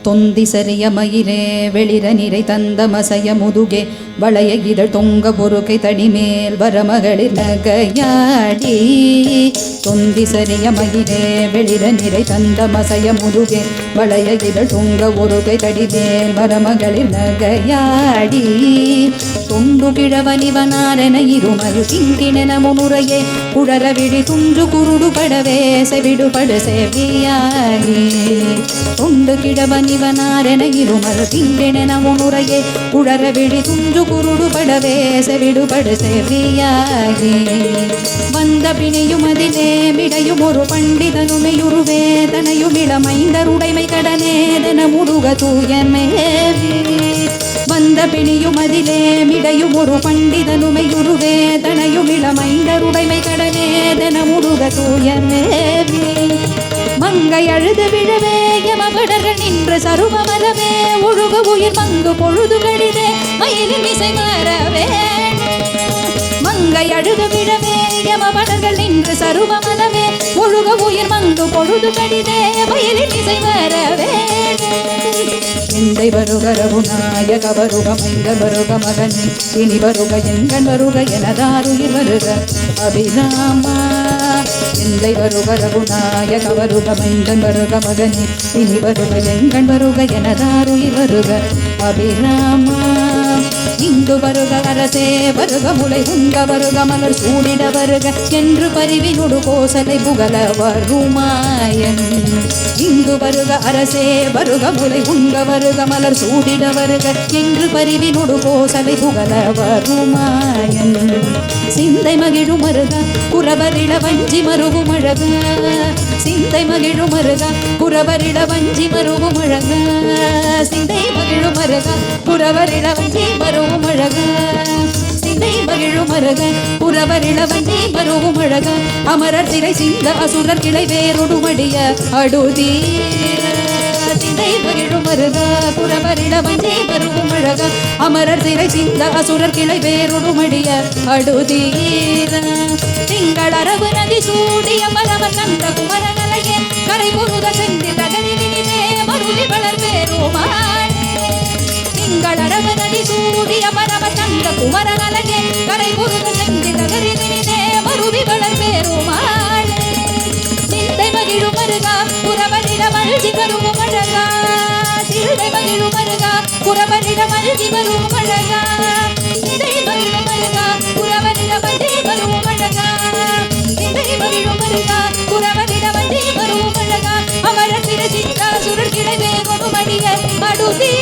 தொந்தி சரிய மயிரே வெளிர நிறை தந்த மசய முதுகே வளைய இதழ் தொங்க பொறுக்கை தடிமேல் வரமகளிர் நகையாடி தொந்தி சரிய மயிரே வெளிர நிறை தந்த மசய முதுகே வளைய இதழ் தொங்க பொறுக்கை தடிமேல் வரமகளிர் நகையாடி தொண்டு கிழவனிவனாரென இருமரு திங்கிணென முனுரையே குழற விழி துன்று குருடு படவே செவிடுபடு செவியாகி தொண்டு கிழவனிவனாரென இருமரு திங்கிணென முனுரையே குழற விழி துன்று குருடு படவே செவிடுபடு செவியாகி வந்த பிணியும் அதிலே மிடையும் ஒரு பண்டிதனுமையுருவே தனையும் இளமைந்தருடைமை கடனேதன முருக தூயமேவி வந்த பிணியும் அதிலே மிடையும் ஒரு பண்டிதனுமையுருவே தனையும் இளமைந்தருடைமை கடனேதன முருக தூயமேவி மங்கை அழுது விழவே யமபடர்கள் நின்ற சருவமலவே ஒழுக உயிர் மங்கு பொழுது கடிதே மயிலின் இசை மறவே மங்கை அழுது விழவே யமபடர்கள் நின்ற சருவமலவே ஒழுக உயிர் மங்கு பொழுது கடிதே மயிலின் இசை மறவே எந்தை வருக ரகுநாயக வருக மைந்த வருக மகனே இனி வருக எங்கண் வருக எனதாருயிர் வருக அபிராமா எந்தை வருக ரகுநாயக வருக மைந்தன் வருக மகனே இனி வருக எங்கண் வருக எனதாருயிர் வருக அபிராமா இங்கு வருக அரசே வருக முளை உங்க வருக மலர் சூடிட வருக என்று பரிவினொடு கோசலை புகழ வருமாயன் இங்கு வருக அரசே வருக முளை உங்க வருக மலர் சூடிட வருக என்று பரிவினொடு கோசலை புகழ வருமாயன் சிந்தை மகிழும் மருக குறவரிட வஞ்சி மருவும் அழக சிந்தை மகிழும் மருக குறவரிட வஞ்சி மருவும் அழக சிந்தை மகிழும் மருக குறவரிட வஞ்சி மருவும் அழக சிந்தை மகிழும் மருக குறவரிட வஞ்சி மருவும் அழக அமரர் சிறை சிந்த அசுரர் கிளை வேறொடு மடிய அடுதீர சிந்தை மகிழும் மருக குறவரிட வஞ்சி மருவும் அழக அமரர் சிறை சிந்த அசுரர் கிளை வேறொடு மடிய அடுதீர திங்கள் அரவு நதி சூடிய மரவர் நந்த குமரனலையே கரை பொருத செந்தில் அகலினிலே மருளி வளர் வேறுமான் திங்கள் அரவு நதி சூடிய மரவர் நந்த குமரனலையே கரை பொருத செந்தில் அகலினிலே மருளி வளர் வேறுமான் சிந்தை மகிழும் மருகா புறவனிட மல்ஜி வரும் அழகா சிந்தை மகிழும் மருகா புறவனிட மல்ஜி வரும் அழகா சிந்தை மகிழும் மருகா புறவனிட மல்ஜி வரும் அழகா சிந்தை மகிழும் மருகா புறவனிட மல்ஜி வரும் அழகா அமர சிற சிந்தா சுரர் கிளை வேறு மடிய அடுதீ